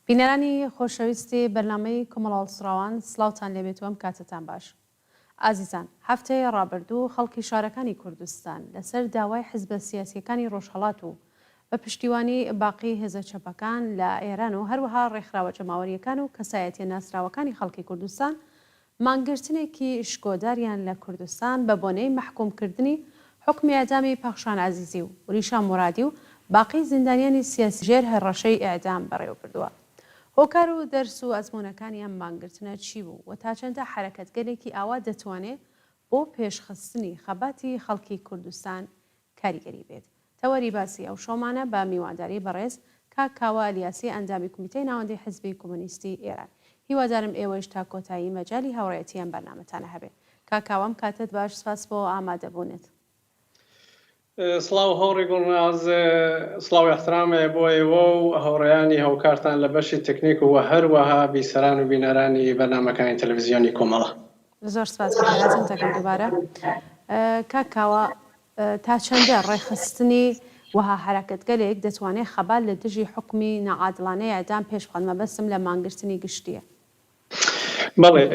بینەرانی خۆشەویستی بەرنامەی کۆمەڵ سراوان سلااوان لێبێتوەم کاتتان باش. ئازیزان هەفتەیە ڕابردوو خەڵکی شارەکانی کوردستان لەسەر داوای حزبە سیاسیەکانی ڕۆژهەڵات و بە پشتیوانی باقی هێزە چەپەکان لە ئێران و هەروەها ڕێکخراوە جەماوەریەکان و کەسایەتیە ناسراوەکانی خەڵکی کوردستان مانگرتنێکی شکۆداریان لە کوردستان بە بۆنەی محکومکردنی حکمی ئەدامی پاخشان عەزیزی و ریشان مرادی و باقی زیندانیانی سیاسی ژێر هەرڕەشەی ئێعدام بەڕێوە بردووە. هۆکار و دەرس و ئەزمونەکانی ئەم مانگرتنە چی بوو و تا چەندە حرەکەتگەلێکی ئاوا دەتوانێت بۆ پێشخستنی خەباتی خەڵکی کوردستان کاریگەری بێت. تەوەری باسی ئەو شۆمانە بە میوانداری بەڕێز کاکاوە ئەلیاسی ئەندامی کمیتەی ناوەندی حزبی کۆمۆنیستی ئێران. هیوادارم ئێوەش تا کۆتایی مەجای هاوڕێتی ئەم بەرنامەتانە هەبێ. کاکاوەم کاتت باش، سپاس بۆ ئامادەبوونێت. سڵاو هەوڕێ گوڵناز، سڵاو احترامێ بۆ ئێوە و هەوڕێیانی هەوکارتان لە بەشی تەکنیک و هەروەها بیسەران و بینەرانی بەرنامەکانی تەلەڤیزیۆنی کۆمەڵە. زۆر سپاس بەخێراتم دەکەم دووبارە. کاکاوە تا چەندە ڕێخستنی وەها حرەکەتگەلێک دەتوانێت خەبات لە دژی حکمی نەعادڵانەی ئەدام پێش بخات؟ مەبەستم لە مانگرتنی گشتیە. بەڵێ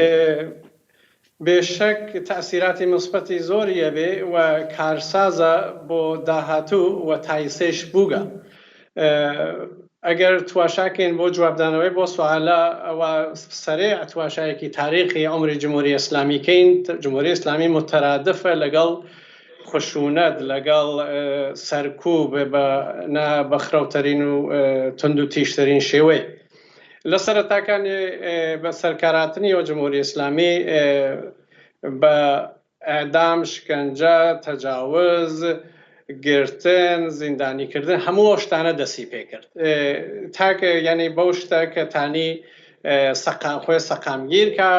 بێشەک تەئسیراتی مثبەتی زۆریە بێ و کارسازە بۆ داهاتوو و تایسێش بووگە. ئەگەر تواشاکەین بۆ جوابدانەوەی بۆ سوالە ئەوە سەرێع تواشایەکی تاریخی عمری جمهوری ئیسلامیکەین. جمهوری ئیسلامی مترادفە لەگەڵ خشونەت، لەگەڵ سەرکوب بە خراوترین و تند و تیشترین شێوەی. لە سەرەتاکانی بە سەرکارهاتنیەوە جمهوری ئیسلامی بە ئەعدام، شکنجە، تەجاوز، گرتن، زیندانیکردن هەموو شتانە دەستی پێکرد. تاکە یعنی بەو شتە کە تانی خۆی سەقامگیر کە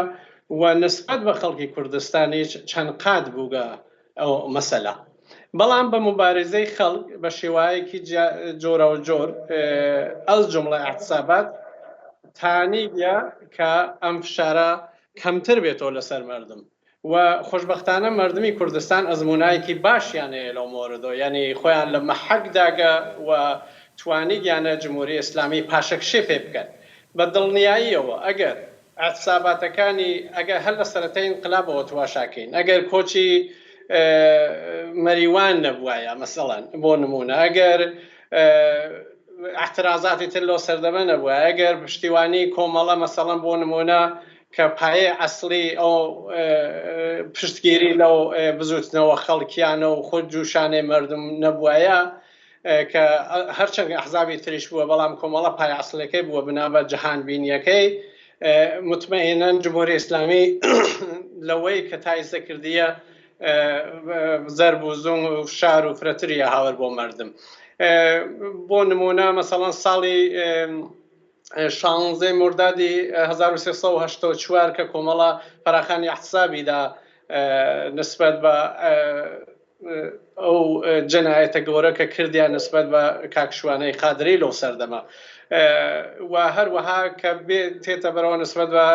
و نسبەت بە خەڵکی کوردستانی چەند قات بووگە ئەو مەسەلە. بەڵام بە مبارزەی خەڵک بە شێوایەکی جۆرە و جۆر ئەز جملە اعتصابات تانیگە کە ئەم فشارە کەمتر بێتەوە لەسەر مردم و خۆشبەختانە مردمی کوردستان ئەزمونایەکی باشیان هەیە لەو مۆردۆ، یعنی خۆیان لە مەحەکداگە و توانیگیانە جمهوری ئیسلامی پاشەکشێ پێ بکەن بە دڵنیاییەوە. ئەگەر اعتصاباتەکانی ئەگەر هەر لە سەرەتای انقلابەوە تواشاکەین، ئەگەر کۆچی مەریوان نەبوایە مەسەڵەن بۆ نمونە، ئەگەر اعتراضاتی تر لەو سەردەمە نەبووە، ئەگەر پشتیوانی کۆمەڵە مەسەڵەن بۆ نمونە کە پایەی ئەسڵی ئەو پشتگیری لەو بزوتنەوە خەڵکیانە و خۆ جوشانەی مردم نەبووایە کە هەرچەند ئەحزابی تریش بووە بەڵام کۆمەڵە پایە ئەسڵەکەی بووە بنابەت جەهانبینیەکەی، مطمئینەن جمهوری ئیسلامی لەوەی کە تایسە کردیە زەرب و زوم و فشار و فرەتریە هاور بۆ مردم. بۆ نمونە مەسەڵەن ساڵی 16 مردادی 1384 کە کۆمەڵە فەراخانی احتسابیدا نسبەت بە ئەو جەنایەتە گەورە کە کردیان نسبەت بە کاکشوانەی قادری لەو سەردەما و هەروەها کە تێتە بەرەوە نسبەت بە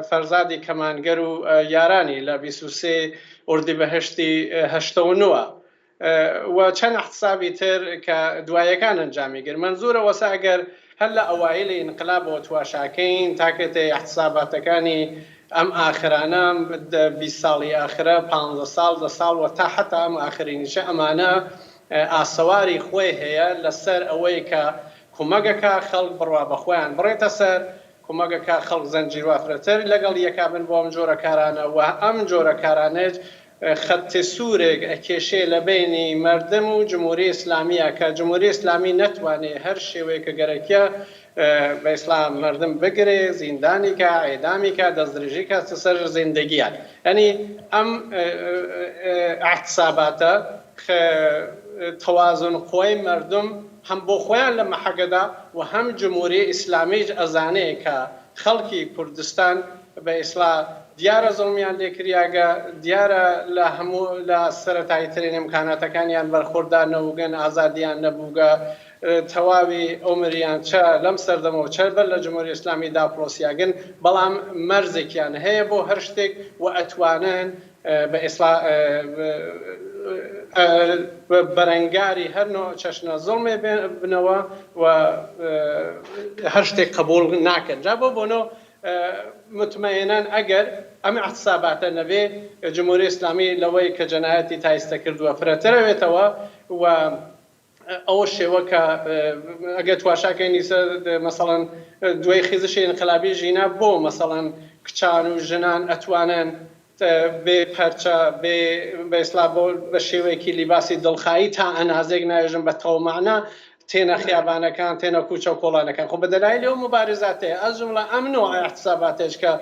فەرزادی کەمانگەر و یارانی لە 23 ئوردیبەهشتی 89 و چەند احتسابی تر کە دوایەکان ئەنجامی گر. منزورە وەسا ئەگەر هەر لە ئەوایلی انقلابەوە تواشاکەین تاکێتە احتساباتەکانی ئەم ئاخرانە 20 ساڵی ئاخرە 15 ساڵ 10 ساڵ و تا حتا ئەم ئاخرینیشە ئەمانە ئاسەواری خۆی هەیە لەسەر ئەوەی کە کومەگەکە خەڵک بڕوا بە خۆیان بڕێتە سەر، کومەگەکە خەڵک زەنجیروافرەتر لەگەڵ یەکابن بۆ ئەم جۆرە کارانە و ئەم جۆرە کارانێت خەتی سوورێک ئەکێشێ لە بینی مردم و جمهوری ئیسلامیە کە جمهوری ئیسلامی نەتوانێت هەر شێوەیەکە گەرەکیە بە ئیسلام مردم بگرێ، زیندانی کە، ئەعدامی کە، دەستدرێژی کە سەر زیندگیان. یعنی ئەم اعتصاباتە تەوازن خۆی مردم هەم بۆ خۆیان لە مەحەکەدا و هەم جمهوری ئیسلامیش ئەزانەیە کە خەڵکی کوردستان بە ئیسلام دیارە زڵمیان لێکریاگە، دیارە لە هەموو لە سەرەتاییترین ئیمکاناتەکانیان بەرخۆردا نەبووگەن، ئازادیان نەبووگە، تەواوی ئۆمریان چە لەم سەردەمەوە چە بەر لە جمهوری ئیسلامی داپرۆسیاگەن، بەڵام مەرزێکیان هەیە بۆ هەر شتێک و ئەتوانن بە بەرەنگاری هەر نوع چەشنە زوڵمێ بنەوە و هەر شتێک قبول ناکەن. جا بۆنۆ متمەنەن ئەگەر ئەم احتساباتە نەبێ جمهوری ئیسلامی لەوەی کە جەنایەتی تایستە کردووە فرەترەوێتەوە و ئەوە شێوە کە ئەگەر تواشاکەی مەسەڵەن دوای خیزشی انقلابی ژینا بۆ مەسەڵەن کچان و ژنان ئەتوانن بێ پەرچە بە ئیسلا بە شێوەیەکی لیباسی دڵخایی تا ئەنازێک ناێژن بە تەومانە تێنە خیابانەکان تێنە کوچە و کۆڵانەکان. خۆ بە دەلایلی ئەو مبارزاتەیە ئەز جملە ئەم نوع احتساباتێش کە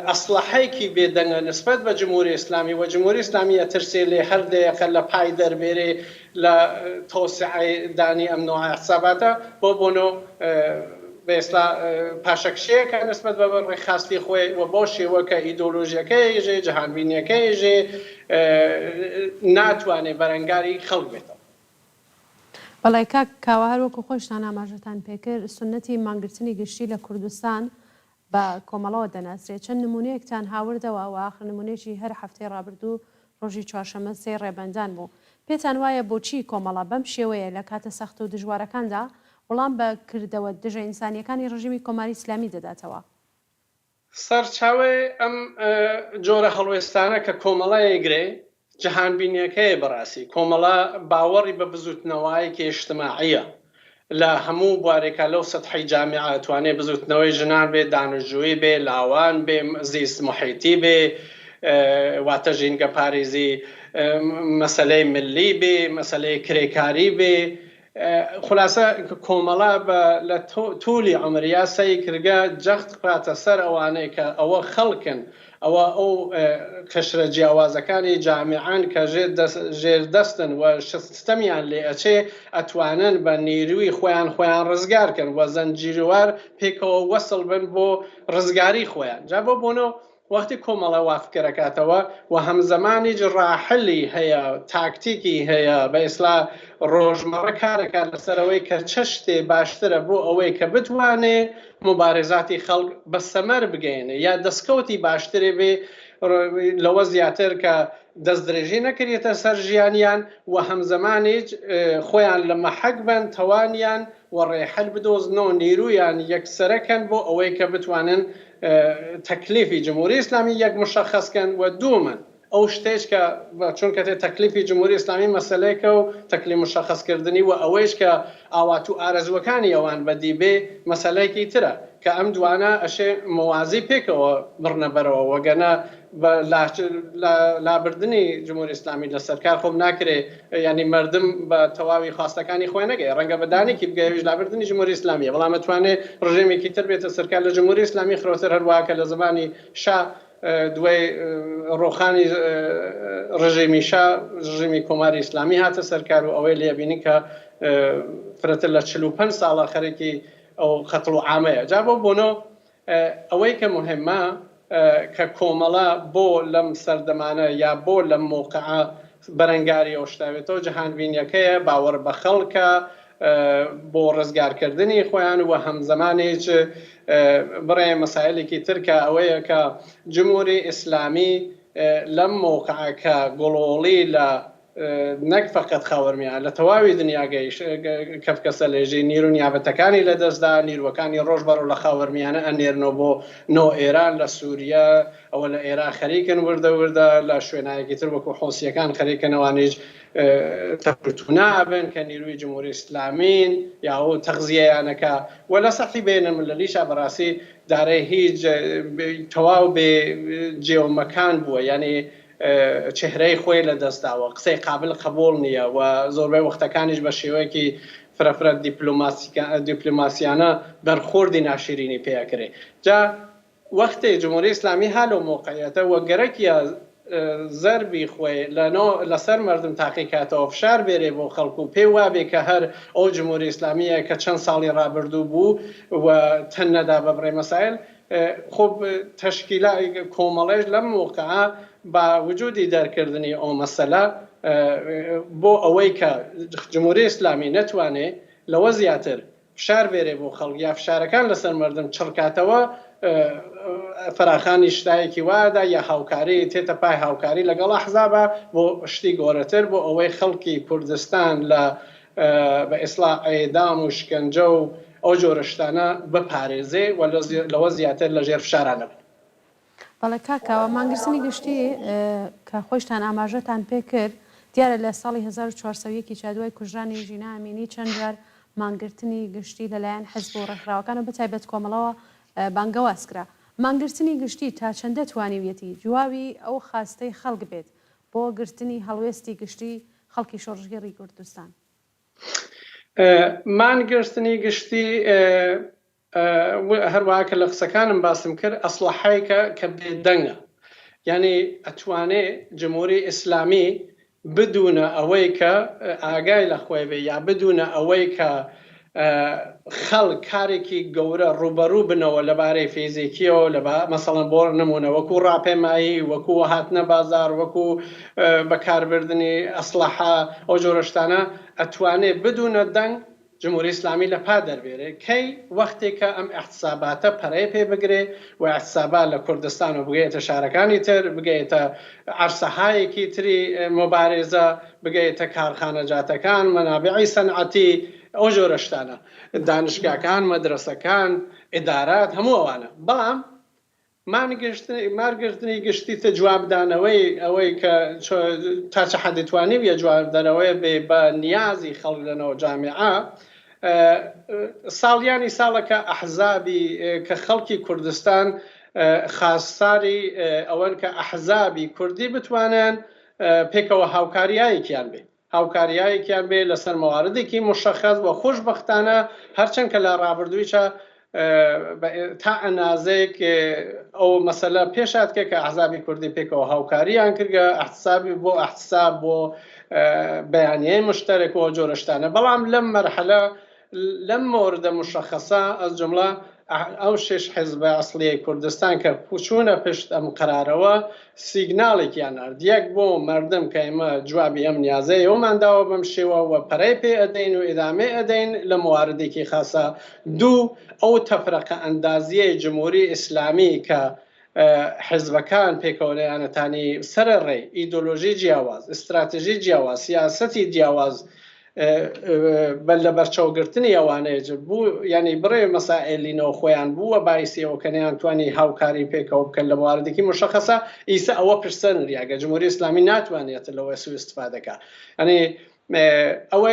ئەسلحەیەکی بێدەنگە نسبەت بە جمهوری ئیسلامی و جمهوری ئیسلامی ئەترسێ لێ هەردەیەکە لە پای دەربێرێ لە تۆسعەی دانی ئەم نوع احتساباتە بۆنۆ بێسلا پاشەکشەیەکە نسبەت بە ڕێخاستی خۆی و بۆ شێوەکە ئیدۆلۆژیەکەی ژێ جەهانبینیەکەی ژێ ناتوانێت بەرەنگاری خەڵک بێتەوە. بەڵای کاک کاوە هەروەکو خۆشتان ئاماژەتان پێکرد سنەتی مانگرتنی گشتی لە کوردستان بە کۆمەڵەوە دەناسرێت. چەند نمونەیەکتان هاوردەوە و آخر نمونەیەکی هەر هەفتەی ڕابردوو ڕۆژی چوارشەممە سێ ڕێبەندان بوو. پێتان وایە بۆچی کۆمەڵە بەم شێوەیە لە کاتە سەخت و دژوارەکاندا وەڵام بە کردەوە دژە ئینسانیەکانی ڕژیمی کۆماری ئیسلامی دەداتەوە؟ سەرچاوی ئەم جۆرە هەڵوێستانە کە کۆمەڵایەگرێ جەهانبینیەکەی بەڕاستی کۆمەڵە باوەڕی بە بزوتنەوەیەکی اجتماعیە لە هەموو بوارێکە لەو سەتحی جامیعە توانێت بزوتنەوەی ژنان بێ، دانیشتجووی بێ، لاوان بێ، زیست محیتی بێ، واتە ژینگە پارێزی مەسەلەی ملی بێ، مەسەلەی کرێکاری بێ. خلاصە کۆمەڵە لە توولی عمریا سەی کردگە جەخت قاتە سەر ئەوانەی کە ئەوە خەڵکن ئەوە ئەو کەشرە جیاوازەکانی جامیعان کە ژێردەستن و شستەمیان لێ ئەچێ ئەتوانن بە نیروی خۆیان ڕزگارکەن و زەنجیروار پێکەوە وەسڵ بن بۆ ڕزگاری خۆیان. جا بۆنۆ وەختی کۆمەڵە واقفکەرەکاتەوە و هەمزەمانیش ڕاحلی هەیە، تاکتیکی هەیە، بە ئیسلا ڕۆژمەڕە کارەکان لەسەرەوەی کە چ شتێ باشترە بۆ ئەوەی کە بتوانێ مبارزاتی خەڵک بە سەمەر بگەێنێ یا دەستکەوتی باشترێ بێ لەوە زیاتر کە دەست درێژی نەکرێتە سەر ژیانیان و هەمزەمانیش خۆیان لە مەحەک بن توانیان و ڕێحەل بدۆزنەوە نیرویان یەکسەرەکەن بۆ ئەوەی کە بتوانن تەکلیفی جمهوری ئیسلامی یەک مشەخەسکەن و دوومن ئەو شتێش کە چونکە تەکلیفی جمهوری ئیسلامی مەسەلەیەکە و تەکلیف مشەخەسکردنی و ئەوەیش کە ئاوات و ئارەزوەکانی ئەوان بەدی بێ مەسەلەیەکی ترە کە ئەم دوانە ئەشێ موازی پێکەوە بڕنە بەرەوە وەگەنە لابردنی جمهوری ئیسلامی لە سەرکار خۆم ناکرێ ینی مردم بە تەواوی خواستەکانی خۆی نەگەی ڕەنگە بەدانێکی بگەویش لابردنی جمهوری ئیسلامیە بەڵام ئەتوانێت ڕژێمێکی تر بێتە سەرکار لە جمهوری ئیسلامی خرۆتر هەروواکە لە زمانی شا دوای ڕۆخانی ڕژێمی کۆماری ئیسلامی هاتە سەرکار و ئەوەی لێبینی کە فرەتر لە 45 ساڵە خەرێکی ئەو خەتڵ و عامەیە. جا بۆنۆ ئەوەی کە مهمە کە کۆمەڵە بۆ لەم سەردەمانە یا بۆ لەم موقعە بەرەنگاری ئەو شتاوێتەوە جەهانبینیەکەیە باوەڕ بە خەڵکە بۆ ڕزگارکردنی خۆیان و هەمزەمانێک بڕێ مەسایلێکی ترکە ئەوەیە کە جمهوری ئیسلامی لەم موقعەکە گوڵۆڵی لە نەک فقط خاوەرمیان لە تەواوی دنیاگەیش کەفکەسە لێژەی نیرونیابەتەکانی لە دەستدا نیروەکانی ڕۆژ بەڕۆ لە خاوەرمیانە ئەنێرنەوە بۆ نۆ ئێران لە سووریا ئەوە لە ئێران خەریکن وردە لە شوێنایەکی تر وەکو حوسیەکان خەریکەنەوانیش تەپرتونابن کە نیروی جمهوری ئیسلامین یا ئەو تەغزیەیانەکە و لە سەحی بینەملەلیشە بەڕاستی دارەی هیچ تەواو بێ جێومەکان بووە یعنی چهرەی خۆی لە دەستداوە قسەی قابل قبول نییە و زۆربەی وەختەکانیش بە شێوەیەکی فرەفرە دیپلۆماسیانە بەرخۆردی ناشرینی پێکرێ. جا وەختی جمهوری ئیسلامی هەلو موقعیەتە وە گەرەکیە زەربی خۆی لەسەر مردم تاقیکاتەوە فشار بێرێ بۆ خەڵکو و پێی وابێ کە هەر ئەو جمهوری ئیسلامیە کە چەند ساڵی ڕابردوو بوو و تەن نەدا بە بڕێ مەسایل خۆ تەشکیلا کۆمەڵێش لەم موقعە با وجودی دەرکردنی ئەو مەسەلە بۆ ئەوەی کە جمهوری ئیسلامی نەتوانێت لەوە زیاتر فشار بێرێ بۆ خەڵک یا فشارەکان لەسەر مردم چڕکاتەوە فراخانی شتایەکی وادا یا هاوکاری تێتە پای هاوکاری لەگەڵ ئەحزابە بۆ شتی گۆرەتر بۆ ئەوەی خەڵکی کوردستان لە بە ئیسلاح ئێدام و شکنجە و ئەو جۆرە شتانە بپارێزێ و لەوە زیاتر لە ژێر فشارانە بن. بەڵێ کاکاوە مانگرتنی گشتی کە خۆشتان ئاماژەتان پێ کرد دیارە لە ساڵی 1401 چادوای کوژرانی ژینا ئەمینی چەند جار مانگرتنی گشتی لەلایەن حزب و ڕێکخراوەکان و بەتایبەت کۆمەڵەوە بانگەوازکرا. مانگرتنی گشتی تا چەندە توانیویەتی جواوی ئەو خاستەی خەڵک بێت بۆ گرتنی هەڵوێستی گشتی خەڵکی شۆڕژگەڕی کوردستان؟ مانگرتنی گشتی هەروەها کە لە قسەکانم باسم کرد ئەسلحەیەکە کە بێدەنگە، یعنی ئەتوانێ جمهوری ئیسلامی بدونە ئەوەی کە ئاگای لە خۆی بێ یا بدونە ئەوەی کە خەڵک کارێکی گەورە ڕوبەڕوو بنەوە لەبارەی فیزیکیەوە مەسەڵەن بۆ نمونە وەکو ڕاپێمایی، وەکو هاتنە بازار، وەکو بەکاربردنی ئەسلحە ئەو جۆرە شتانە ئەتوانێ بدونە دەنگ جمهوری ئیسلامی لە پا دەربێرێ کەی وەختێکە ئەم احتساباتە پەرەی پێ بگرێ و احتسابات لە کوردستان و بگەیتە شارەکانی تر، بگەیتە عەرسەهایەکی تری مۆبارێزە، بگەیتە کارخانەجاتەکان، مەنابعی سەنعەتی، ئەو جۆرە شتانە، دانشگاکان، مەدرسەکان، ئیدارات، هەموو ئەوانە. بەڵام مانگرتنی گشتی تە جوابدانەوەی ئەوەی کە تا چه حەدی توانیویە جوابدانەوەی بێ بە نیازی خەڵک لەنەوە جامعە، ساڵیانی ساڵەکە ئەحزابی کە خەڵکی کوردستان خاستاری ئەوەن کە ئەحزابی کوردی بتوانن پێکەوە هاوکاریایەکیان بێ، هاوکاریایەکیان بێ لەسەر مەواردێکی مشەخەص و خۆشبەختانە هەرچەند کە لە ڕابردوویچە تا ئەنازێک ئەو مەسەلە پێشاتکە کە ئەحزابی کوردی پێکەوە هاوکاریان کردگە ئەحتسابی بۆ ئەحتساب بۆ بەیانیەی مشتەرەکەوە جۆرەشتانە. بەڵام لەم مەرحەلە لەم مۆردە مشەخەصە ئەس جملە ئەو شش حیزبە ئەسڵیەی کوردستان کە پوچوونە پشت ئەم قرارەوە سیگناڵێکیان نرد، یەک بۆ مردم کە ئێمە جوابی ئەم نیازەیە ئەومانداوە بەم شێوە و پەرەی پێ ئەدەین و ئیدامێ ئەدەین لە مواردێکی خاصە. دوو، ئەو تەفرەقە ئەندازیەی جمهوری ئیسلامی کە حزبەکان پێکەوە لەیانەتانی سەرڕێ ئیدۆلۆژی جیاواز، استراتژی جیاواز، سیاسەتی جیاواز لە بەرچەوگرتنی ئەوانەیە بوو، ینی بڕێ مەسائلینەوە خۆیان بووە باعثیەوە کە نەیانتوانی هاوکاری پێکەوە بکەن لە مواردێکی مشەخەصە. ئیسا ئەوە پرسەنریاگە جمهوری ئیسلامی ناتوانێت لەوە سوء استفادەکە، ینی ئەوە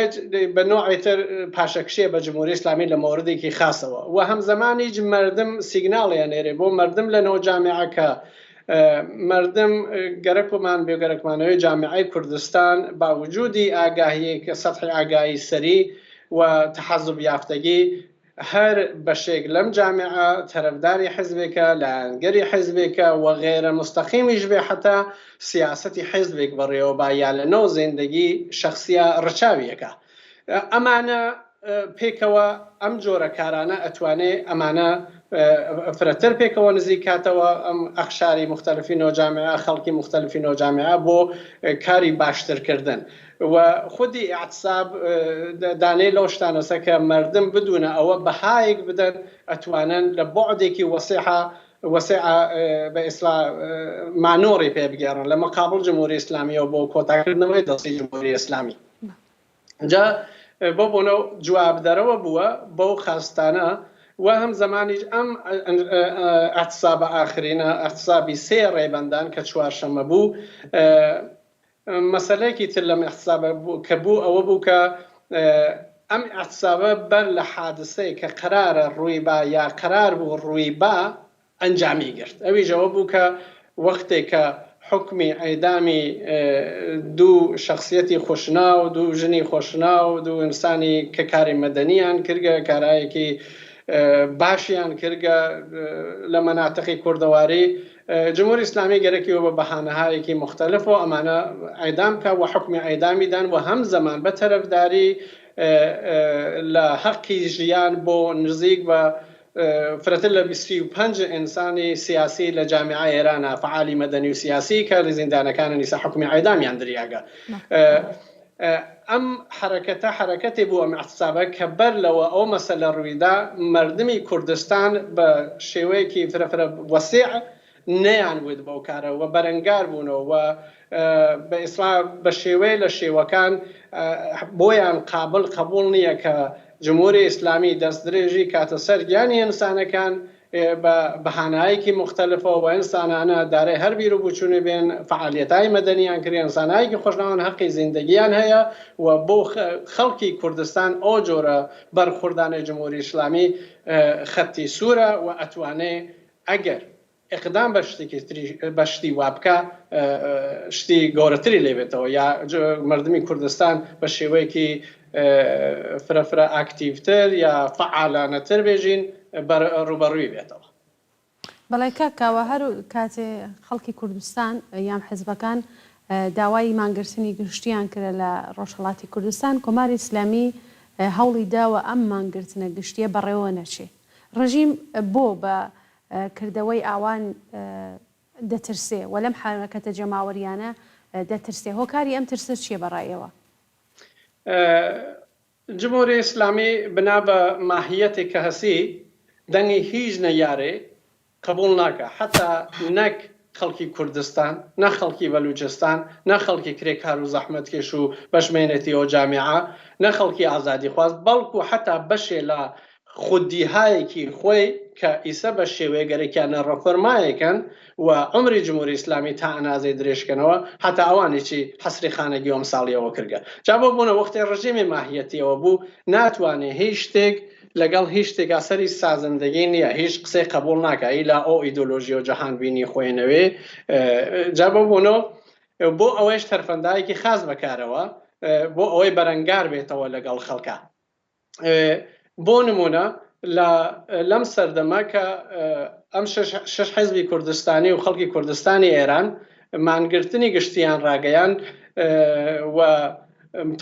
بە نوعیتر پاشەکشێ بە جمهوری ئیسلامی لە مۆردێکی خاصەوە و هەم زمانیج مردم سیگناڵیان نێرێ بۆ مردم لەنەوە جامعەکە مردم گەرەکمان بێگەرەکمانەوەی جامعەی کوردستان باوجودی ئاگاهی کە سەطحی ئاگاهی سەری و تەحەزب یافتگی هەر بەشێک لەم جامعە تەرەفداری حزبێکە، لایەنگەری حزبێکە و غێرە مستەقیمیش بێ حتا سیاسەتی حزبێک بڕێەوە با یا لەنەو زیندگی شخصیە ڕەچاویەکە. ئەمانە پێکەوە ئەم جۆرە کارانە ئەتوانێ ئەمانە فرەتر پێکەوە نزیکاتەوە ئەم ئەخشاری مختلفینەوە جامعە، خەڵکی مختلفینەوە جامعە بۆ کاری باشترکردن و خودی ئاعتساب دانەی لەو شتانەسە کە مردم بدونە ئەوە بەهایەک بدەن ئەتوانن لە بۆعدێکی وەسیعە بە ئیسلا مانۆڕی پێ بگێڕن لە مەقابڵ جمهوری ئیسلامیەوە بۆ کۆتاکردنەوەی دەستی جمهوری ئیسلامی. جا بۆ بۆنە جوابدەرەوە بووە بەو خاستانە و هەم زمانیش ئەم ئەحتسابە ئاخرینە ئەحتسابی سێ ڕێبەندان کە چوارشەمە بوو، مەسەلەیەکی تر لەم ئەحتسابە کە بوو ئەوە بوو کە ئەم ئەحتسابە بەر لە حادسەی کە قرارە ڕووی با یا قرار بوو ڕووی با ئەنجامی گرت. ئەویش ئەوە بوو کە وەختێک کە حکمی ئەیدامی دوو شخصیەتی خۆشناو، دوو ژنی خۆشناو، دوو ئینسانی کە کاری مەدەنیان کردگە، کارایەکی باشیان کردگە لە مەناتقی کوردەواری، جمهوری ئیسلامی گەرەکیەوە بە بەهانەهایەکی مختلفەوە ئەمانە ئەیدام کە و حکمی ئەیدامیدان و هەم زەمان بە تەرەفداری لە حەقی ژیان بۆ نزیک بە فرەتر لە 25 ئینسانی سیاسی لە جامعە ئێرانە فعالی مەدەنی و سیاسی کە لە زیندانەکانە نیسا حکمی ئەیدامیان دریاگە. ئەم حرەکەتە حرەکەتی بووە اعتصابە کە بەر لەوە ئەو مەسەلە ڕوویدا مردمی کوردستان بە شێوەیەکی فرەفرە وەسیع نەیانوت بەو کارەوە بەرەنگار بوونەوە و بە ئیسلام بە شێوەیە لە شێوەکان بۆیان قابل قبول نییە کە جمهوری ئیسلامی دەستدرێژی کاتە سەر گیانی ئینسانەکان بە بەهانایەکی مختلفەوە و ئینسانانە دارای هەر بیر و بچوونی بێن فعالیەتای مەدەنیان کرد ئینسانایەکی خۆشناوان حەقی زیندگیان هەیە و بۆ خەڵکی کوردستان ئەو جۆرە بەرخوردانی جمهوری ئیسلامی خەتی سوورە و ئەتوانێ ئەگەر اقدام بە شتی وابکە شتی گەورەتری لێبێتەوە یا مردمی کوردستان بە شێوەیەکی فرەفرە ئاکتیڤتر یا فعالانەتر بێژین ڕوبەڕووی بێتەوە. بەڵێ کاکاوە هەر کاتێ خەڵکی کوردستان یان حیزبەکان داوای مانگرتنی گشتیان کرد لە ڕۆژهەڵاتی کوردستان کۆماری ئیسلامی هەوڵی داوە ئەم مانگرتنە گشتیە بەڕێوە نەچێ. ڕژیم بۆ بە کردەوەی ئاوان دەترسێ و لەم حرەکەتە جەماوەریانە دەترسێ. هۆکاری ئەم ترسە چییە بەڕایەوە؟ جمهوری ئیسلامی بنا بە ماهیەتێک کە هەسی دەنگی هیچ نەیارێ قبول ناکە حتا نەک خەڵکی کوردستان نە خەڵکی بەلوچستان نە خەڵکی کرێکار و زەحمەتکێش و بەشمێنێتی ئەو جامیعە نە خەڵکی ئازادی خواست بەڵکو حتا بەشێ لە خودیهایەکی خۆی کە ئیسە بە شێوەیە گەرەکیانە ڕەفەرمایەکەن و عمری جمهوری ئیسلامی تا ئەنازەی درێژکەنەوە حتا ئەوانێکی حەسری خانەگی ئەم ساڵیەوە کردگە. جا بۆ بوونە وەختی ڕژیمی ماهیەتیەوە بوو ناتوانێت هیچ شتێک لەگەڵ هیچ شتێکا سەری سازندگی نییە هیچ قسەی قبول ناکایی لە ئەو ئیدۆلۆژی و جەهانبینی خۆینەوەی جا بۆ بوونەوە بۆ ئەوەیش تەرفەندایەکی خاص بەکارەوە بۆ ئەوەی بەرەنگار بێتەوە لەگەڵ خەڵکە. بۆ نمونە لەم سەردەما کە ئەم شش حیزبی کوردستانی و خەڵکی کوردستانی ئێران مانگرتنی گشتیان ڕاگەیان و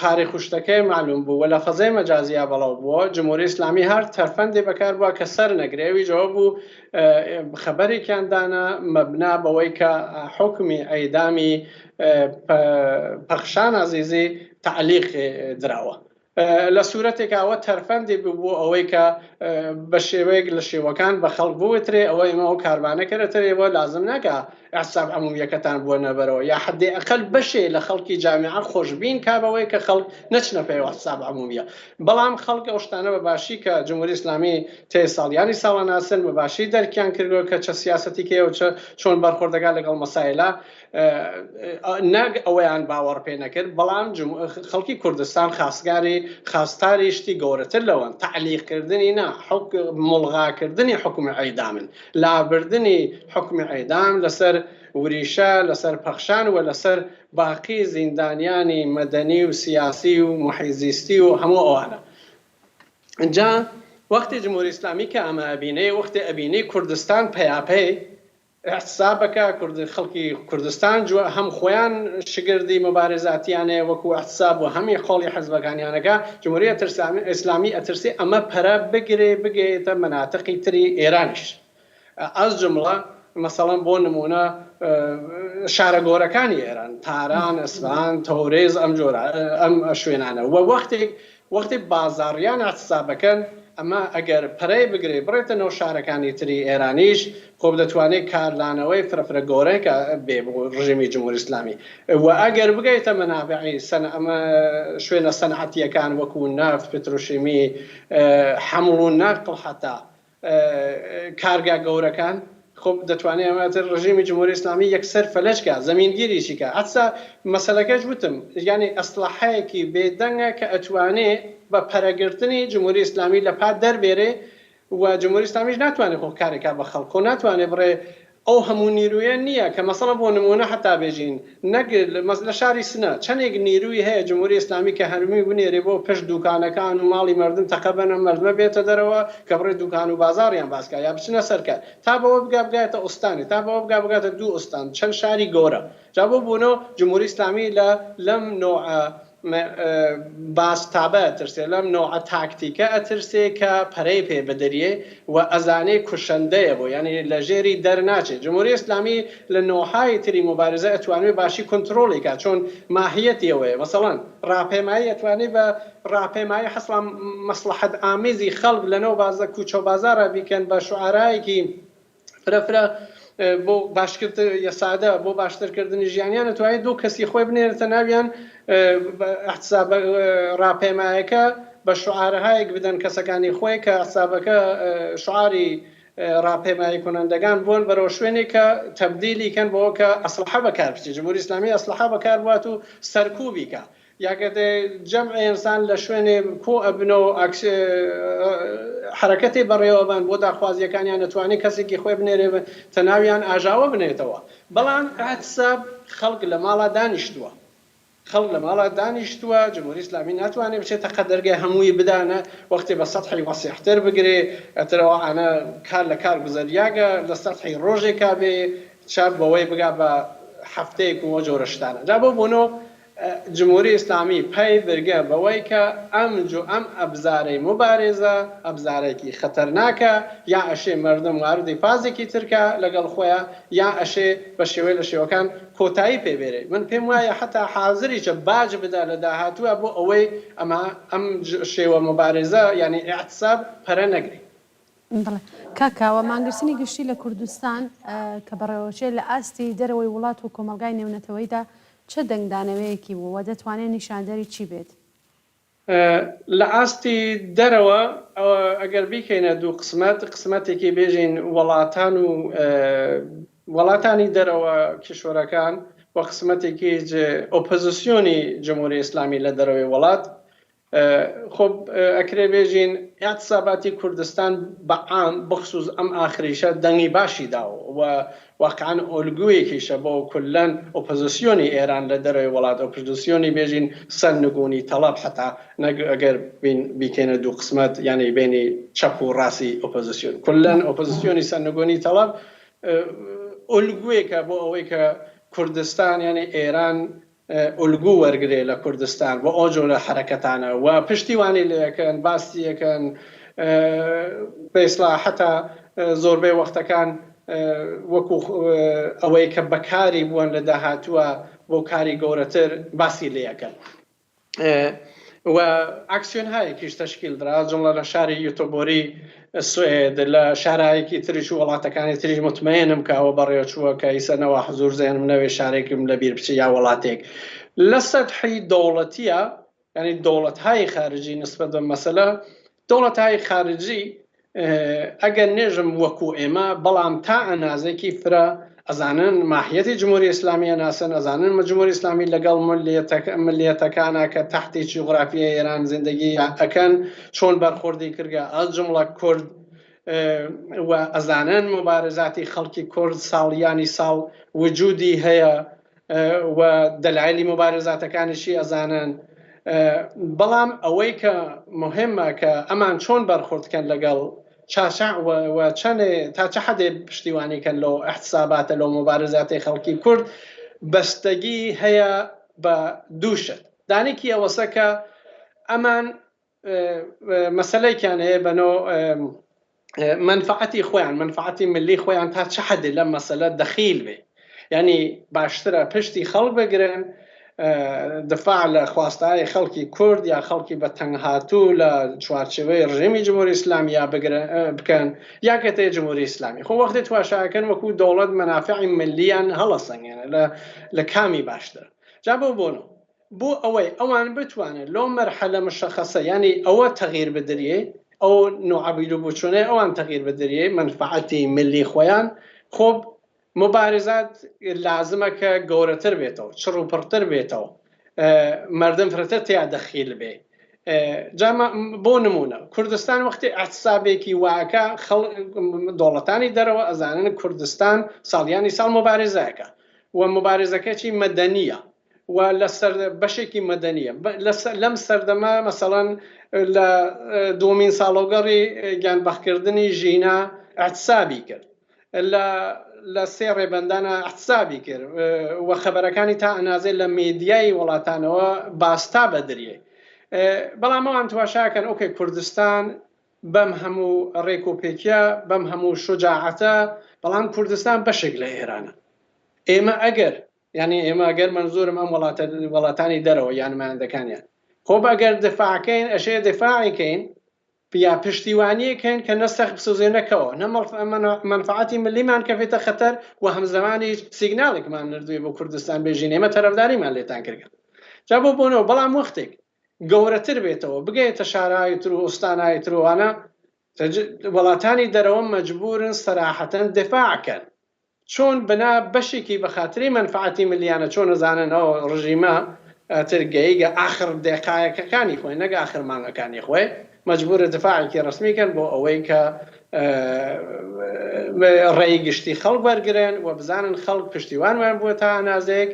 تاریخ شتەکەی معلوم بوو و لە فەزای مەجازیە بەڵاو بووە جمهوری ئیسلامی هەر تەرفەندی بەکار بووە کە سەر نەگرێوی جواب بوو خەبەرێکیان دانا مەبنا بەوەی کە حکمی ئەیدامی پەخشان عەزیزی تعلیق دراوە. لە سوورەتێک ئەوە تەرفەندی بوو ئەوەی کە بە شێوەیەک لە شێوەکان بە خەڵک بوترێ ئەوەی ئەو کاربانەکەرەتەوە لازم ناکە ئەحساب عمومیەکەتان بووە نەبەرەوە یا حدی ئەقل بەشێ لە خەڵکی جامیعە خۆشببین کابەوەی کە خەڵک نەچنە پێی ئەحساب عمومیە. بەڵام خەڵک ئەو شتانە بەباشی کە جمهوری ئیسلامی تێ ساڵیانی ساڵە ناسن بەباشی دەرکیان کردووە کە چه سیاسەتی کێوە چۆن بەرخۆردەکان لەگەڵ مەسایلە نەک ئەوەیان باوەڕ پێ نەکرد بەڵام خەڵکی کوردستان خاستاری شتی گەورەتر لەوەن تعلیقکردنی نا مڵغاکردنی حکومی ئەیدامن لابردنی حکومی ئەیدام لەسەر وریشە لەسەر پەخشان و لەسەر باقی زیندانیانی مەدەنی و سیاسی و محیزیستی و هەموو ئەوانە. اینجا وەختی جمهوری ئیسلامی کە ئەمە ئەبینەی وەختی ئەبینەی کوردستان پەیاپەی احتسابەکە خەڵکی کوردستان جوە هەم خۆیان شگردی مەبارزاتیانەیە وەکو احتساب و هەمی خۆڵی حەزبەکانیانەکە جمهوری ئیسلامی ئەترسی ئەمە پەرە بگرێتە مەناتقی تری ئێرانیش ئەز جمڵە مەسەڵەن بۆ نمونە شارە گۆرەکانی ئێران تاران ئەسفان تەورێز ئەم جۆرە ئەم شوێنانە و وەختی بازاڕیان احتسابەکەن ئەمە ئەگەر پەرەی بگرێ بڕێتە نەو شارەکانی تری ئێرانیش خۆ دەتوانێت کارلانەوەی فرەفرە گۆڕێکە بێ ڕژیمی جمهوری ئیسلامی و ئەگەر بگەیتە مەنابعی شوێنە سەنعەتیەکان وەکو نەفت پێترۆشیمی حەمڵ و نەقڵ حتا کارگا گەورەکان خۆ دەتوانێت ئەمەتر ڕژیمی جمهوری ئیسلامی یەکسەر فەلەچکە زەمینگیریشیکە حتا مەسەلەکەش وتم یعنی ئەسلحەیەکی بێدەنگە کە ئەتوانێت بە پەرەگرتنی جمهوری ئیسلامی لە پات دەربێرێ و جمهوری ئیسلامیش ناتوانێت خۆ کارێکا بە خەڵک و ناتوانێت بڕێ ئەو هەموو نیرویە نییە کە مەسەڵە بۆ نمونە حتا بێژین لە شاری سنە چەندێک نیروی هەیە جمهوری ئیسلامی کە هەرمی بنێرێ بۆ پشت دوکانەکان و ماڵی مردم تەقەبەنە مردمە بێتە دەرەوە کە بڕێ دوکان و بازاڕیان باسکە یا بچنە سەرکار تا بەوە بگاتە ئوستانی تا بەوە بگاتە دوو ئوستان چەند شاری گۆرە جا بۆ بوونەوە جمهوری ئیسلامی لەم نوع باستابە ئەترسێ لەم نۆعە تاکتیکە ئەترسێ کە پەرەی پێ بدەریێ و ئەزانەی کوشندەیە بۆ یعنی لە ژێری دەرناچێت. جمهوری ئیسلامی لە نۆحای تری مبارزە ئەتوانێت باشی کۆنتترۆڵی کات چۆن ماهیەتیەوەیە مەسەڵەن ڕاپێمایی ئەتوانێت بە ڕاپێمایی حەسڵام مەسلحەت ئامێزی خەڵک لەنەو بازە کوچە و بازارە بیکەن بە شوعارایەکی فرەفرە بۆ باشکرد یەسادە بۆ باشترکردنی ژیانیان ئەتوانێت دوو کەسی خۆی بنێرێتە ناویان احتساب ڕاپێمایەکە بە شعارەهایەک بدەن کەسەکانی خۆی کە حسابەکە شعاری ڕاپێمایی کنندگان بوون بەرەو شوێنێک کە تەبدیلی کەن بۆ کە ئەسلحە بەکار بچێت. جمهوری ئیسلامی ئەسلحە بەکار بوات و سەرکوبی کە یاکە جەمعی ئینسان لە شوێنێ کۆ ئەبنەوە حرەکەتی بەڕێوەبان بۆ داخوازیەکانیان نەتوانێت کەسێکی خۆی بنێرێ تەناویان ئاژاوە بنێتەوە. بەڵام ئەحتساب خەڵک لە ماڵا دانیشتووە. خەڵک لە ماڵا دانیشتووە جمهوری ئیسلامی ناتوانێت بچێتە قەدەرگای هەمووی بدانە وەختی بە سەطحی وەسیحتر بگرێ ئەترەوە ئەنە کار لە کار گوزەریاگە لە سەطحی ڕۆژێکا بێ چاپ بەوەی بگا بە هەفتەیەک و جۆرە شتانە. جا بۆ بوونەوە جمهوری ئیسلامی پای برگە بەوەی کە ئەم ئەبزارەی مبارێزە ئەبزارێکی خەتەرناکە یا ئەشێ مردم واردی فازێکی ترکە لەگەڵ خۆیان یا ئەشێ بە شێوەی لە شێوەکان کۆتایی پێبێرێ. من پێم وایە حتا حازریچە باج بدا لە داهاتووە بۆ ئەوەی ئەم شێوە مبارێزە یعنی ئیعتساب پەرە نەگری. کاکاوە مانگرسنی گشتی لە کوردستان کە بەڕێوەچێ لە ئاستی دەرەوەی وڵات و کۆمەلگای نێونەتەوەیدا چه دەنگدانەوەیەکی بوو و دەتوانێت نیشاندەری چی بێت؟ لە ئاستی دەرەوە ئەگەر بیکەینە دوو قسمەتێکی بێژین وڵاتان و وڵاتانی دەرەوە کیشۆرەکان و قسمەتێکی ئۆپۆزیسیۆنی جمهوری ئیسلامی لە دەرەوەی وڵات خۆ ئەکرێ بێژین ئیعتساباتی کوردستان بەعام بخصوص ئەم ئاخریشە دەنگی باشی داوە و واقعاً ئۆلگویەکیشە بۆ کولەن ئۆپۆزیسیۆنی ئێران لە دەرەوەی وڵات ئۆپۆزیسیۆنی بێژین سەرنگونی تەڵەب حتا ئەگەر بیکەینە دوو قسمەت یعنی بینی چەپ و ڕاستی ئۆپۆزیسیۆن کولەن ئۆپۆزیسیۆنی سەرنگونی تەڵەب ئۆلگویەکە بۆ ئەوەی کە کوردستان یعنی ئێران ئۆلگو وەرگێ لە کوردستان بۆ ئەو جۆرە حرەکەتانە و پشتیوانی لەکەن باستیەکەن بەئیسڵاح حتا زۆربەی وەختەکان وەکو ئەوەی کە بەکاری بوون لە داهاتووە بۆ کاری گەورەتر باسی لەکەن و ئاکسیۆنهایەکیش تەشکیل درا جملە لە شاری یوتۆبۆری سوێد لە شارایەکی تریش و وڵاتەکانی تریش متمەنم کە ئەوە بەڕێوەچووە کە ئیسەنەوە حزور زێنم نەوێ شارێکم لە بیر بچێ یا وڵاتێک لە سەدحی دەوڵەتیە ینی دەوڵەت‌های خارجی نسبەت بە مەسەلە دەوڵەت‌های خارجی ئەگەر نێژم وەکو ئێمە بەڵام تا ئەنازێکی فرە ئەزانن ماهیەتی جمهوری ئیسلامی ناسن ئەزانن جمهوری ئیسلامی لەگەڵ ملیەتەکانە کە تحتی جغرافیای ئێران زیندگی ئەکەن چۆن بەرخوردی کردگە ئەو جملە کورد و ئەزانن مبارزاتی خەڵکی کورد ساڵیانی ساڵ وجودی هەیە و دەلایلی مبارزاتەکانیشی ئەزانن بەڵام ئەوەی کە مهمە کە ئەمان چۆن بەرخوردکەن لەگەڵ و چەندێ تا چه حدێ پشتیوانیکەن لەو ئەحتساباتە لەو مبارزاتی خەڵکی کورد بەستگی هەیە بە دووشت دانێکی ئەوەسە کە ئەمان مەسەلەیەکیان هەیە بەنەوە منفعەتی خۆیان منفعەتی ملی خۆیان تا چه حدێ لەم مەسەلە دەخیل بێ یعنی باشترە پشتی خەڵک بگرن دفاع لە خواستای خەڵکی کورد یا خەڵکی بە تەنگهاتوو لە چوارچێوەی ڕژێمی جمهوری ئیسلامی یا بکەن یاکەتێ جمهوری ئیسلامی خۆ وەختی تواشاکەن وەکو دەوڵەت مەنافعی ملیان هەڵەسەنگێنە لە کامی باشتر جا بۆ ئەوەی ئەوان بتوانن لەو مەرحەلە مشەخەسە ینی ئەوە تەغییر بدرێ ئەو نوعبیل و بچوونێ ئەوان تەغییر بدرێ منفعەتی ملی خۆیان خۆ مبارزات لازمە کە گەورەتر بێتەوە چڕ و پڕتر بێتەوە مردم فرەتر تیا دەخیل بێ بۆ نمونە کوردستان وەختی ئەحتسابێکی واکە دەوڵەتانی دەرەوە ئەزانن کوردستان ساڵیانی ساڵ مبارزەکە و مبارزەکەی مەدەنیە و لەسەر بەشێکی مەدەنیە لەم سەردەما مەسەڵەن لە دومین ساڵۆگەڕی گیانبەختکردنی ژینە ئەحتسابی کرد لە لە سێ ڕێبەندانە احتسابی کرد و خەبەرەکانی تا ئەنازێ لە میدیای وڵاتانەوە باستا بەدرێ بەڵام ئەوان تواشاکەن ئۆکەی کوردستان بەم هەموو ڕێک و پێکیە بەم هەموو شجاعەتە بەڵام کوردستان بەشێک لە ئێرانە ئێمە ئەگەر منزورم ئەم وڵاتانی دەرەوە یانمایندەکانیان خۆب ئەگەر دفاعکەین ئەشێ دفاعیکەین یا پشتیوانیەکەین کە نەسەخ بسوزێنەکەەوە نە منفعەتی ملیمان کەفێتە خەتەر و هەمزەمانی سیگناڵێکمان نردووی بۆ کوردستان بێژین ئێمە تەرەفداریمان لێتان کردن جا بۆ بۆنەوە بەڵام وەختێک گەورەتر بێتەوە بگەیتە شارای تر و ئوستانای تروانە وڵاتانی دەرەوە مەجبورن سەراحەتەن دفاعکەن چۆن بنا بەشێکی بە خاتری منفعەتی ملیانە چۆن نەزانن ئەو ڕژیمە ترگەیگە ئاخر دێقایەکەکانی خۆی نەگە ئاخر مانگەکانی خۆی مجبورە دفاعێکی ڕسمیکەن بۆ ئەوەی کە ڕێی گشتی خەڵک وەرگرن و بزانن خەڵک پشتیوانیان بووە تا ئەنازەیەک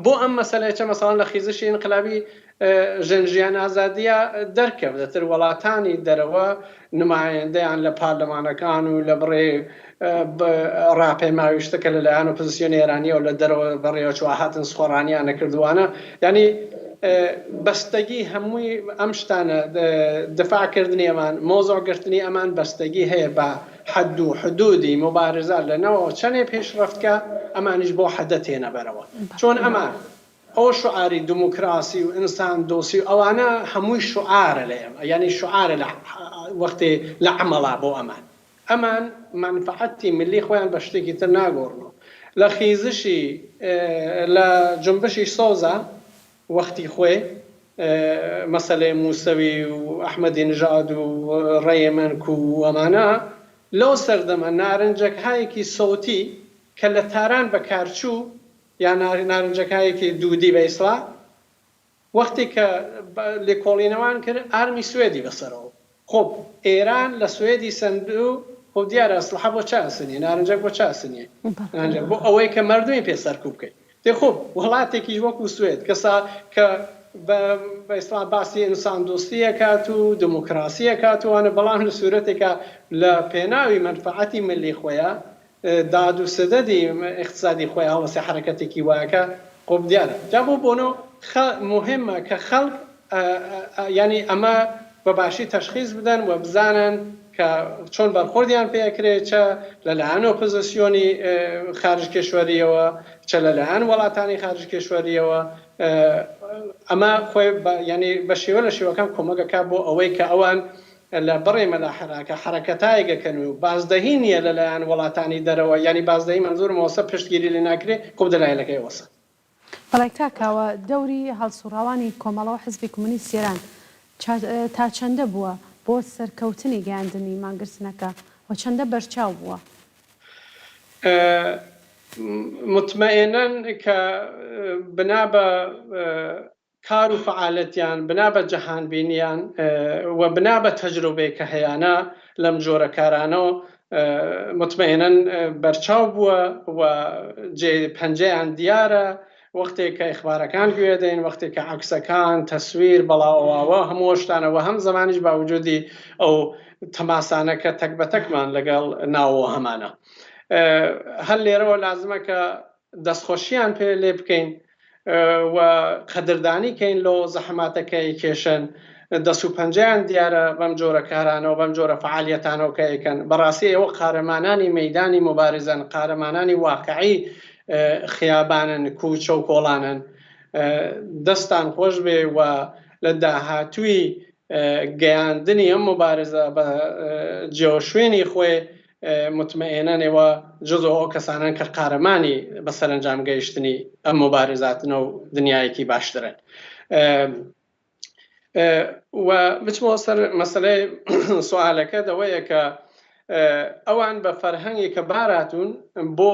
بۆ ئەم مەسەلەیە مەسەڵەن لە خیزشی انقلابی ژنجیان ئازادیە دەرکەوت دەتر وڵاتانی دەرەوە نمایندەیان لە پارلەمانەکان و لە بڕێ ڕاپێماوی شتەکە لەلایەن ئۆپۆزیسیۆنی ئێرانیە و لە دەرەوە بەڕێوە چوە هاتن سخۆڕانیان نەکردووانە ینی بەستگی هەمووی ئەم شتانە دفاعکردنی ئەمان مۆزۆگرتنی ئەمان بەستگی هەیە بە حد و حدودی مبارزە لەنەوە چەندێ پێشڕەفتکە ئەمانیش بۆ حەدە تێنە بەرەوە چۆن ئەمان ئەو شعاری دموکراسی و ئینسان دۆسی و ئەوانە هەمووی شعارە لە ئێمە ینی شعارە لە وەختێ لە عەمەڵا بۆ ئەمان منفعەتی ملی خۆیان بە شتێکی تر ناگۆڕنەوە لە خیزشی لە جنبشی سۆزە وەختی خۆی مەسەلەی موسەوی و ئەحمەدی نژاد و ڕێمەنک و ئەمانە لەو سەردەمە نارنجەکایەکی سەوتی کە لە تاران بەکارچوو یا نارنجەکایەکی دوودی بە ئیسڵا وەختی کە لێکۆڵینەوان کرد ئارمی سوێدی بەسەرەوە خۆب ئێران لە سوێدی سندوو خۆ دیارە ئەسلحە بۆ چاسنیە نارنجەک بۆ چاسنیە بۆ ئەوەی کە مردمی پێسەرکوب بکەیت خۆب وڵاتێکی وەکو سوێد کە بە ئیسڵام باسی ئینسان دۆستیە کات و دموکراسیە کاتوانە بەڵام لە سوورەتێکە لە پێناوی منفعەتی ملی خۆیە داد و سدەدی اقتصادی خۆیان وەسێ حرەکەتێکی وایەکە خۆب دیارە جا بۆ بۆنەوە مهمە کە خەڵک ینی ئەمە بەباشی تەشخیص بدەن و بزانن کە چۆن بەرخۆردیان پێکرێت چە لەلایەن ئۆپۆزیسیۆنی خارج کێشوەریەوە چە لەلایەن وڵاتانی خارج کێشوەریەوە ئەمە خۆی ینی بە شێوە لە شێوەکان کۆمەگەکە بۆ ئەوەی کە ئەوان لە بڕێمە لە حرەکەتایەکەکەن و بازدەهی نیە لەلایەن وڵاتانی دەرەوە ینی بازدەهی منزور مۆسە پشتگیری لێ ناکرێت خۆ دەلایەنەکەی وەسە بەڵێ کاکاوە دەوری هەڵسوڕاوانی کۆمەڵەوە حزبی کومونیست ئێران تا چەندە بووە بۆ سەرکەوتنی گەیاندنی مانگرتنەکە و چەندە بەرچاو بووە مطمئنن کە بنا بە کار و فعالەتیان بنا بە جەهانبینیان و بنا بە تەجروبەی کە هەیەە لەم جۆرە کارانەوە مطمئنن بەرچاو بووە و پەنجەیان دیارە وەختێک کە ئیخبارەکان گوێ دەین وەختێک کە عەکسەکان تەسویر بەڵاوەوە هەموو شتانەوە هەم زمانیش باوجودی ئەو تەماسانەکە تەک بە تەکمان لەگەڵ ناوەوە هەمانە هەر لێرەوە لازمە کە دەستخۆشییان پێ لێ بکەین و قەدردانی کەین لۆ زەحماتەکەی کێشن دەست و پەنجەیان دیارە بەم جۆرە کارانەوە بەم جۆرە فعالیەتانەوە کە ئەیکەن بەڕاستی ئەوە قارەمانانی مەیدانی مبارزن قارەمانانی واقعی خیابانن کوچە و کۆڵانن دەستان خۆش بێ و لە داهاتووی گەیاندنی ئەم مبارزە بە جێوەشوێنی خۆی مطمئنەنەوە جزۆ ئەو کەسانن کە قارەمانی بە سەرنجام گەیشتنی ئەم مبارزاتنە و دنیایەکی باشترن و بچمەوە سەر مەسەلەی سوالەکە دەوەیە کە ئەوان بە فەرهەنگی کە باراتون بۆ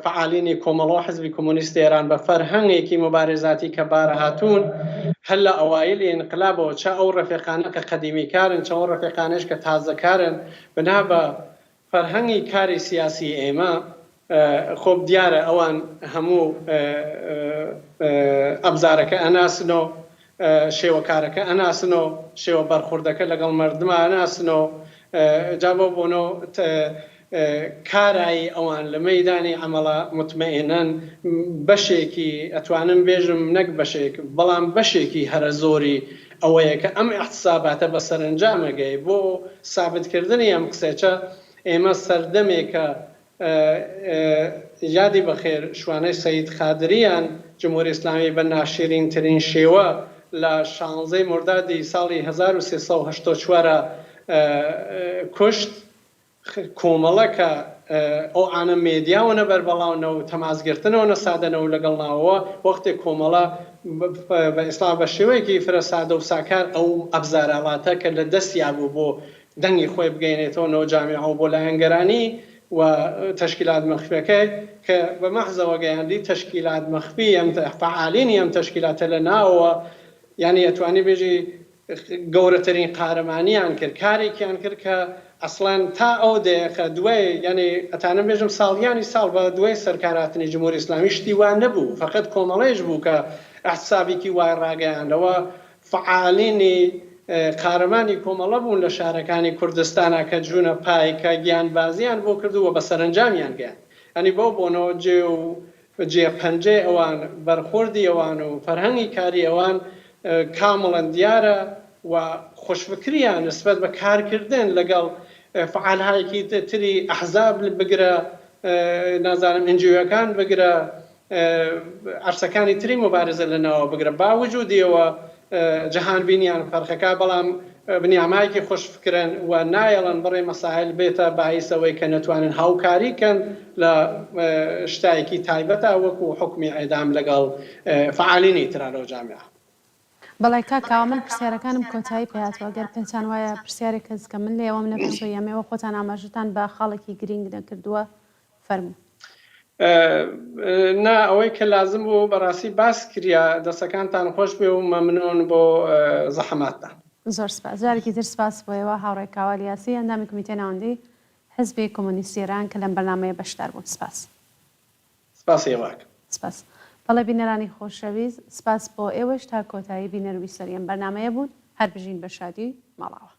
فعالینی کۆمەڵەوە حزبی کۆمۆنیست ئێران بە فەرهەنگێکی مبارزاتی کە بارەهاتوون هەر لە ئەوایلی انقلابەوە چە ئەو ڕەفیقانە کە قەدیمی کارن چە ئەو ڕەفیقانەش کە تازەکارن بنا بە فەرهەنگی کاری سیاسی ئێمە خۆب دیارە ئەوان هەموو ئەبزارەکە ئەناسنەوە شێوەکارەکە ئەناسنەوە شێوە بەرخوردەکە لەگەڵ مردمە ئەناسنەوە جا بۆ بۆنەوە کارایی ئەوان لە مەیدانی عەمەڵە مطمئینەن بەشێکی ئەتوانم بێژم نەک بەشێک بەڵام بەشێکی هەرە زۆری ئەوەیە کە ئەم احتساباتە بە سەرنجامەگەی بۆ سابتکردنی ئەم قسێچە ئێمە سەردەمێکە یادی بەخێر شوانەی سەید خادریان جمهوری ئیسلامی بە ناشرینترین شێوە لە 16 مردادی ساڵی 1384 کوشت کۆمەڵەکە ئەو ئانە مێدیاوەنە بەربەڵاونەوە و تەمازگرتنەوە نەسادەنەوە لەگەڵناوەوە وەختێک کۆمەڵە بە ئیسلام بە شێوەیەکی فرەسادە و ساکار ئەو ئەبزارەڵاتە کە لە دەستیا بوو بۆ دەنگی خۆی بگەینێتەوە نەوە جامیعە و بۆ لایەنگەرانی و تشکیلات مەخفیەکەی کە بە مەحزەوە گەیاندی تشکیلات مەخفی ئەم فعالینی ئەم تشکیلاتە لە ناوەوە یعنی ئەتوانی بێژی گەورەترین قارەمانیان کرد کارێکیان کرد کە ئەسڵەن تا ئەو دەیەکە دوای یعنی ئەتانم بێژم ساڵیانی ساڵ بە دوای سەرکارهاتنی جمهوری ئیسلامی شتی وان نەبوو فقط کۆمەڵەیەش بوو کە احتسابێکی وای ڕاگەیاندەوە فعالینی قارەمانی کۆمەڵە بوون لە شارەکانی کوردستانە کە جوونە پایکە گیانبازیان بۆ کردووە بە سەرنجامیان گەیاند ئەنی بۆ بۆنەوە جێپەنجەی ئەوان بەرخوردی ئەوان و فەرهەنگی کاری ئەوان کامڵەن دیارە و خۆشفکریان نسبەت بە کارکردن لەگەڵ فعالهایەکی تری ئەحزاب بگرە نازانم ئنجیۆکان بگرە عەرسەکانی تری مبارزە لەناوە بگرە باوجودیەوە جەهان بینیان فەرقەکە بەڵام بنیامایەکی خۆشفکرن و نایەڵەن بڕێ مەسائل بێتە باعیسەوەی کە نەتوانن هاوکاریکەن لە شتایەکی تایبەتە وەکو حکمی ئەعدام لەگەڵ فعالینی ترانەوە جامیعە. بەڵای کاکاوە من پرسیارەکانم کۆتایی پێهاتوە گەر پێتان وایە پرسیارێک کەسکە من لە ئێوەم نەپرسۆ یەمێوە خۆتان ئاماژەتان بە خاڵێکی گرنگ نەکردووە فەرموو. نا ئەوەی کە لازم بوو بەڕاستی باس کریا دەستەکانتان خۆش بێ و مەمنون بۆ زەحەماتتان. زۆر سپاس جارێکی تر سپاس بۆیەوە هاوڕێی کاوە یاسی ئەندامی کمیتە ناوەندی حزبی کۆمۆنیستی ئێران کە لەم بەرنامەیە بەشدار بوون. سپاس. سپاس هێواک. سپاس. بەڵێ بینەرانی خۆشەویست سپاس بۆ ئێوەش تا کۆتایی بینەروی سەر ئەم بەرنامەیە بوون هەر بژین بە شادی ماڵاوە.